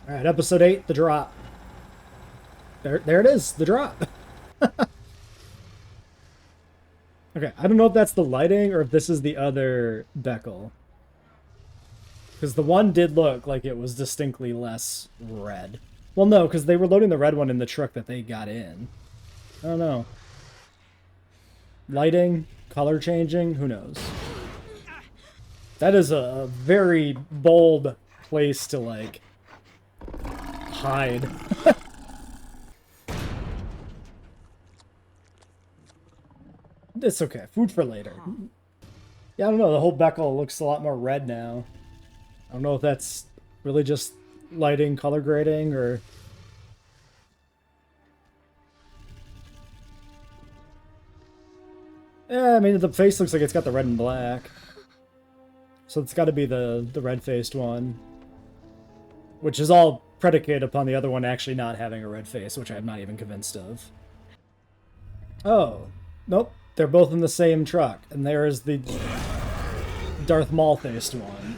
All right, episode 8, the drop. There it is, the drop. Okay, I don't know if that's the lighting or if this is the other Beckel. Because the one did look like it was distinctly less red. Well, no, because they were loading the red one in the truck that they got in. I don't know. Lighting, color changing, who knows? That is a very bold place to, like, hide. It's okay. Food for later. Yeah, I don't know. The whole Beckel looks a lot more red now. I don't know if that's really just lighting, color grading, or... Yeah, I mean, the face looks like it's got the red and black. So it's got to be the red-faced one. Which is all predicated upon the other one actually not having a red face, which I'm not even convinced of. Oh. Nope. They're both in the same truck. And there is the Darth Maul-faced one.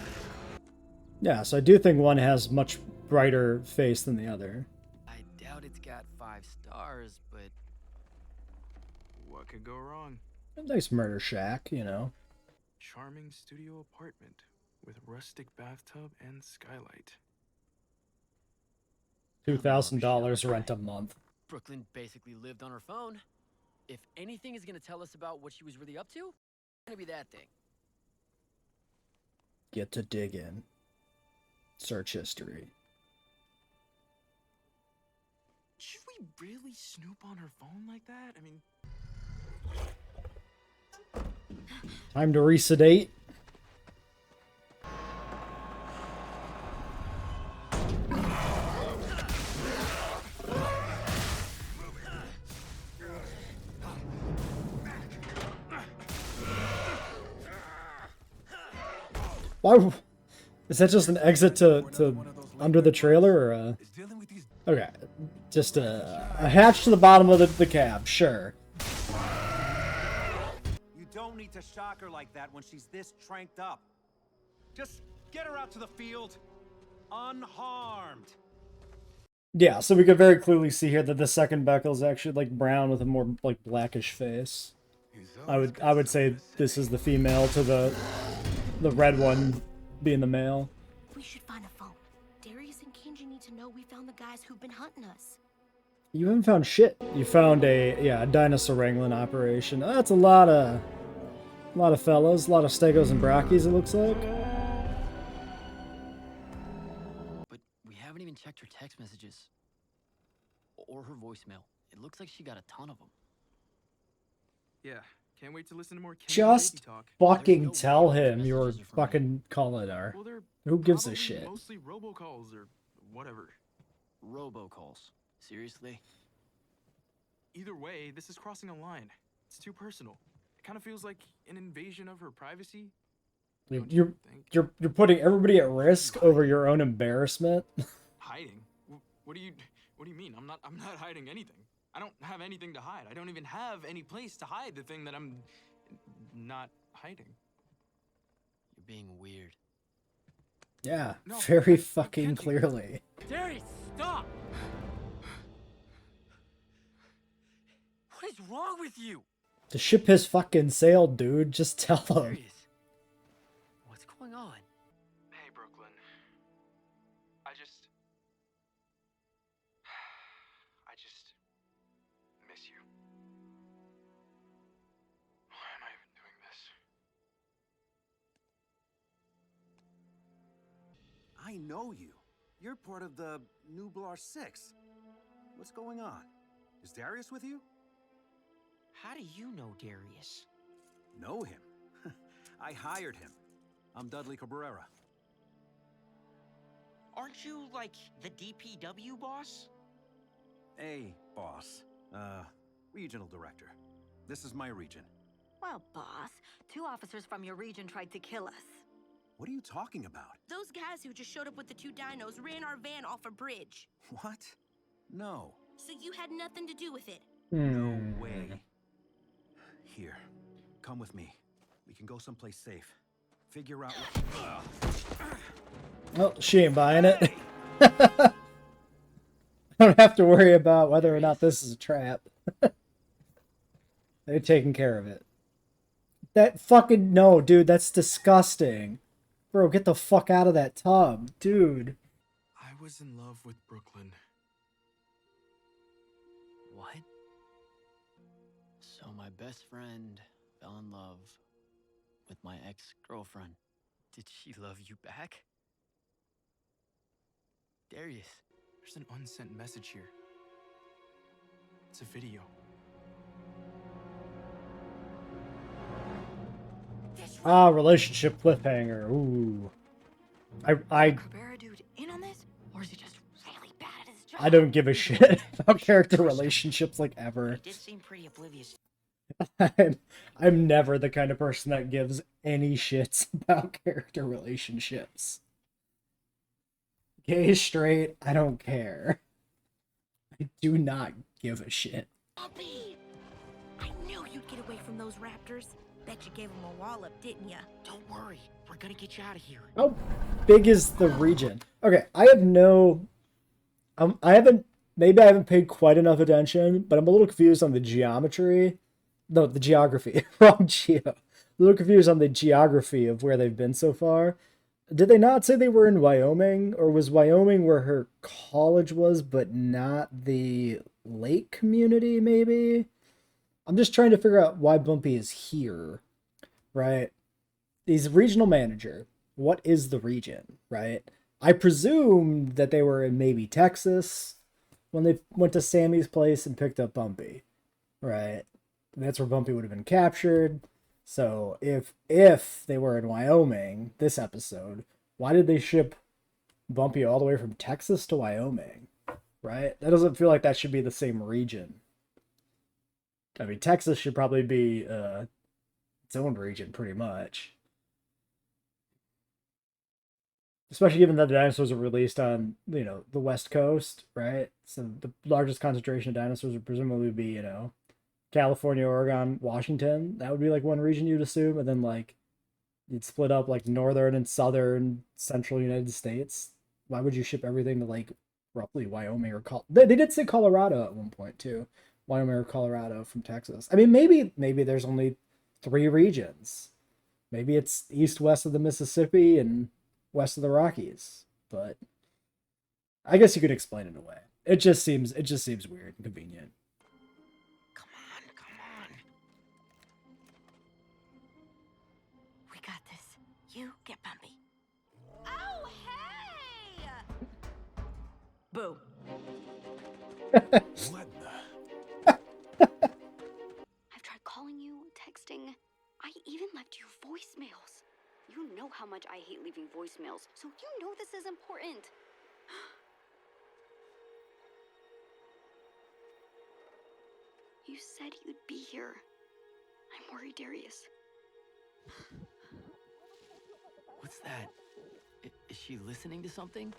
Yeah, so I do think one has much brighter face than the other. I doubt it's got 5 stars, but What could go wrong? A nice murder shack, you know. Charming studio apartment with rustic bathtub and skylight. $2,000 rent a month. Brooklyn basically lived on her phone. If anything is gonna tell us about what she was really up to, it's gonna be that thing. Get to dig in. Search history. Should we really snoop on her phone like that? I mean, Time to resedate. Why? Is that just an exit to under the trailer, or okay, just a hatch to the bottom of the cab, sure. You don't need to shock her like that when she's this tranked up. Just get her out to the field, unharmed. Yeah, so we could very clearly see here that the second Beckel is actually like brown with a more like blackish face. I would say this is the female to the red one being the male. We should find a phone. Darius and Kenji need to know we found the guys who've been hunting us. You haven't found shit. You found a dinosaur wrangling operation. Oh, that's a lot of fellas, a lot of stegos and brockies, it looks like. But we haven't even checked her text messages. Or her voicemail. It looks like she got a ton of them. yeah, can't wait to listen to more Kenny Just baby talk. fucking tell him you're fucking calling her. Well, they're Who gives a probably shit? Mostly robocalls or whatever. Robocalls. Seriously? Either way, this is crossing a line. It's too personal. It kind of feels like an invasion of her privacy. You're Think? you're putting everybody at risk over your own embarrassment. Hiding? What do you mean? I'm not hiding anything. I don't have anything to hide. I don't even have any place to hide the thing that I'm not hiding. You're being weird. Yeah, No, very I fucking can't do clearly. Darius, stop! What is wrong with you? The ship has fucking sailed, dude. Just tell him. Darius, what's going on? Hey, Brooklyn. I just miss you. Why am I even doing this? I know you. You're part of the Nublar 6. What's going on? Is Darius with you? How do you know Darius? Know him? I hired him. I'm Dudley Cabrera. Aren't you, like, the DPW boss? Hey, boss. Regional director. This is my region. Well, boss, 2 officers from your region tried to kill us. What are you talking about? Those guys who just showed up with the 2 dinos ran our van off a bridge. What? No. So you had nothing to do with it. No way. Here, come with me. We can go someplace safe. Figure out what... Oh, she ain't buying it. I don't have to worry about whether or not this is a trap. They're taking care of it. That fucking... No, dude, that's disgusting. Bro, get the fuck out of that tub. Dude. I was in love with Brooklyn. What? So my best friend fell in love with my ex-girlfriend. Did she love you back? Darius. There's an unsent message here. It's a video. Ah, relationship cliffhanger. Ooh. I Cabrera dude in on this? Or is he just really bad at his job? I don't give a shit about character relationships like ever. He did seem pretty oblivious. I'm never the kind of person that gives any shits about character relationships. Gay, straight, I don't care. I do not give a shit. Bumpy! I knew you'd get away from those raptors. Bet you gave him a wallop, didn't ya? Don't worry, we're gonna get you out of here. How big is the region? Okay, I have no... maybe I haven't paid quite enough attention, but I'm a little confused on the geometry. No, the geography. Wrong geo. A little confused on the geography of where they've been so far. Did they not say they were in Wyoming? Or was Wyoming where her college was, but not the lake community, maybe? I'm just trying to figure out why Bumpy is here, right? He's regional manager. What is the region, right? I presume that they were in maybe Texas when they went to Sammy's place and picked up Bumpy, right? That's where Bumpy would have been captured. So if they were in Wyoming this episode, why did they ship Bumpy all the way from Texas to Wyoming, right? That doesn't feel like that should be the same region. I mean, Texas should probably be its own region, pretty much. Especially given that the dinosaurs are released on, the West Coast, right? So the largest concentration of dinosaurs would presumably be, California, Oregon, Washington. That would be like one region you'd assume, and then like you'd split up like northern and southern, central United States. Why would you ship everything to like roughly Wyoming or They did say Colorado at one point too. Wyoming or Colorado from Texas. I mean, maybe there's only 3 regions. Maybe it's east, west of the Mississippi and west of the Rockies. But I guess you could explain it away. It just seems weird and convenient. Come on. We got this. You get Bumpy. Oh, hey! Boo. What the? I've tried calling you, texting. I even left you voicemails. You know how much I hate leaving voicemails, so you know this is important. You said you'd be here. I'm worried, Darius. What's that? Is she listening to something?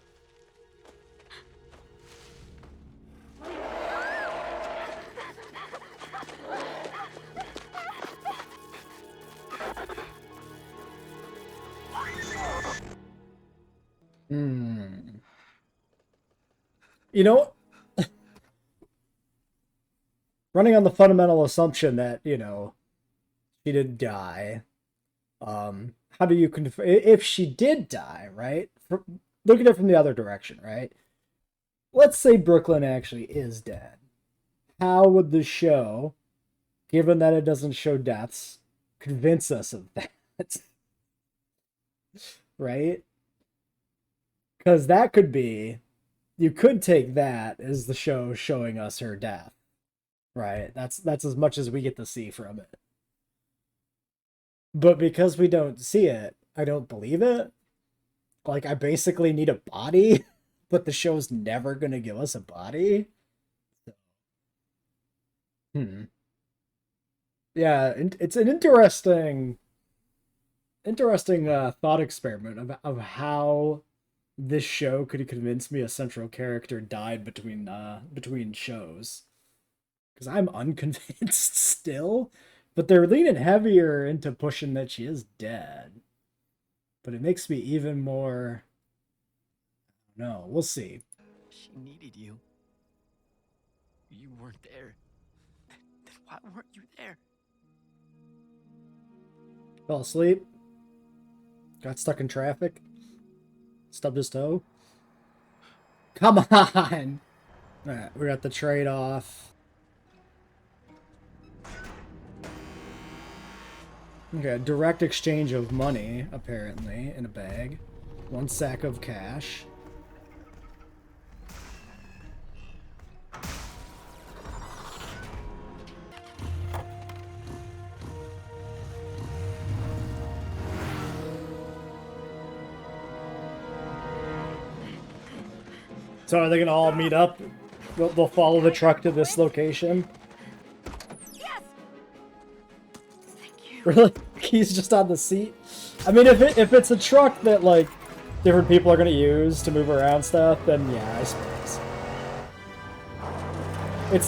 Running on the fundamental assumption that, she did die. How do you if she did die, right? Look at it from the other direction, right? Let's say Brooklyn actually is dead. How would the show, given that it doesn't show deaths, convince us of that? Right? Because that could be, you could take that as the show showing us her death. Right? That's as much as we get to see from it. But because we don't see it, I don't believe it. Like, I basically need a body, but the show's never going to give us a body. Yeah, it's an interesting thought experiment of how this show could convince me a central character died between shows. Because I'm unconvinced still, but they're leaning heavier into pushing that she is dead. But it makes me even more... No, we'll see. She needed you. you weren't there, then why weren't you there? Fell asleep. Got stuck in traffic. Stubbed his toe. Come on! Alright, we got the trade-off. Okay, direct exchange of money, apparently, in a bag. 1 sack of cash. So are they gonna all meet up? They'll follow the truck to this location? Yes! Thank you. Really? He's just on the seat? I mean, if it's a truck that, like, different people are gonna use to move around stuff, then yeah, I suppose.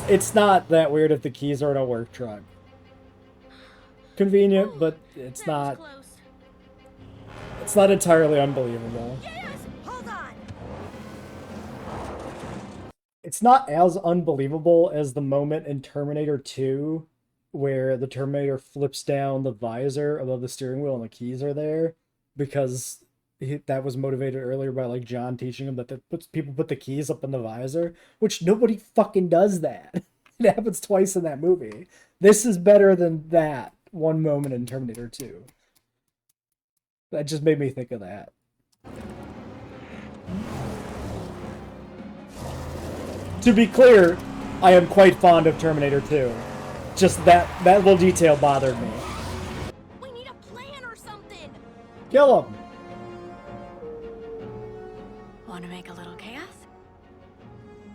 It's not that weird if the keys are in a work truck. Convenient, but it's not... It's not entirely unbelievable. Yes! Hold on! It's not as unbelievable as the moment in Terminator 2 where the Terminator flips down the visor above the steering wheel and the keys are there, because that was motivated earlier by, like, John teaching him that people put the keys up in the visor, which nobody fucking does that. It happens twice in that movie. This is better than that one moment in Terminator 2. That just made me think of that. To be clear, I am quite fond of Terminator 2. Just that little detail bothered me. We need a plan or something! Kill him! Want to make a little chaos?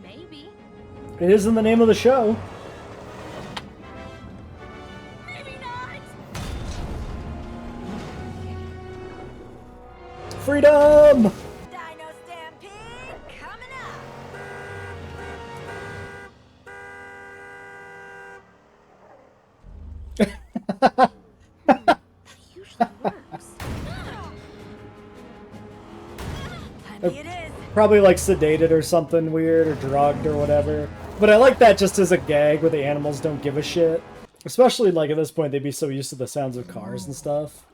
Maybe. It is in the name of the show. Maybe not! Freedom! Dino Stampede coming up! Usually works. Honey, it is. Probably like sedated or something weird, or drugged or whatever. But I like that just as a gag where the animals don't give a shit. Especially, like, at this point they'd be so used to the sounds of cars and stuff.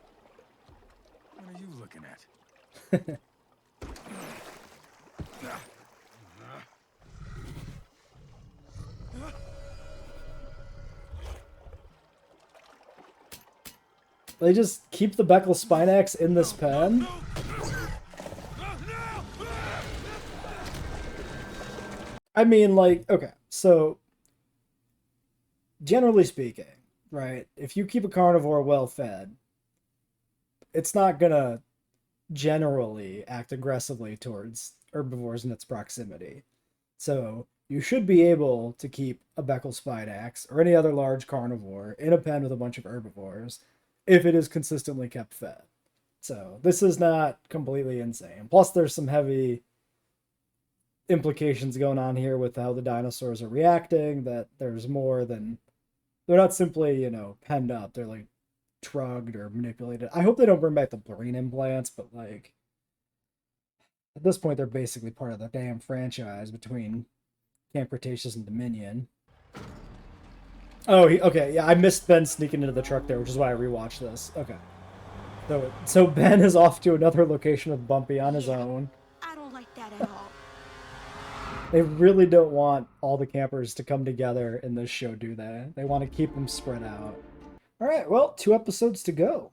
What are you looking at? They just keep the Beckel Spinax in this pen? I mean, like, okay, so generally speaking, right, if you keep a carnivore well fed, it's not gonna generally act aggressively towards herbivores in its proximity. So you should be able to keep a Beckel Spinax or any other large carnivore in a pen with a bunch of herbivores if it is consistently kept fed. So this is not completely insane. Plus there's some heavy implications going on here with how the dinosaurs are reacting, that there's more than... They're not simply, you know, penned up. They're, like, drugged or manipulated. I hope they don't bring back the brain implants, but, like, at this point they're basically part of the damn franchise between Camp Cretaceous and Dominion. Oh, okay, yeah, I missed Ben sneaking into the truck there, which is why I rewatched this. Okay. So Ben is off to another location with Bumpy on his own. I don't like that at all. They really don't want all the campers to come together in this show, do they? They want to keep them spread out. Alright, well, 2 episodes to go.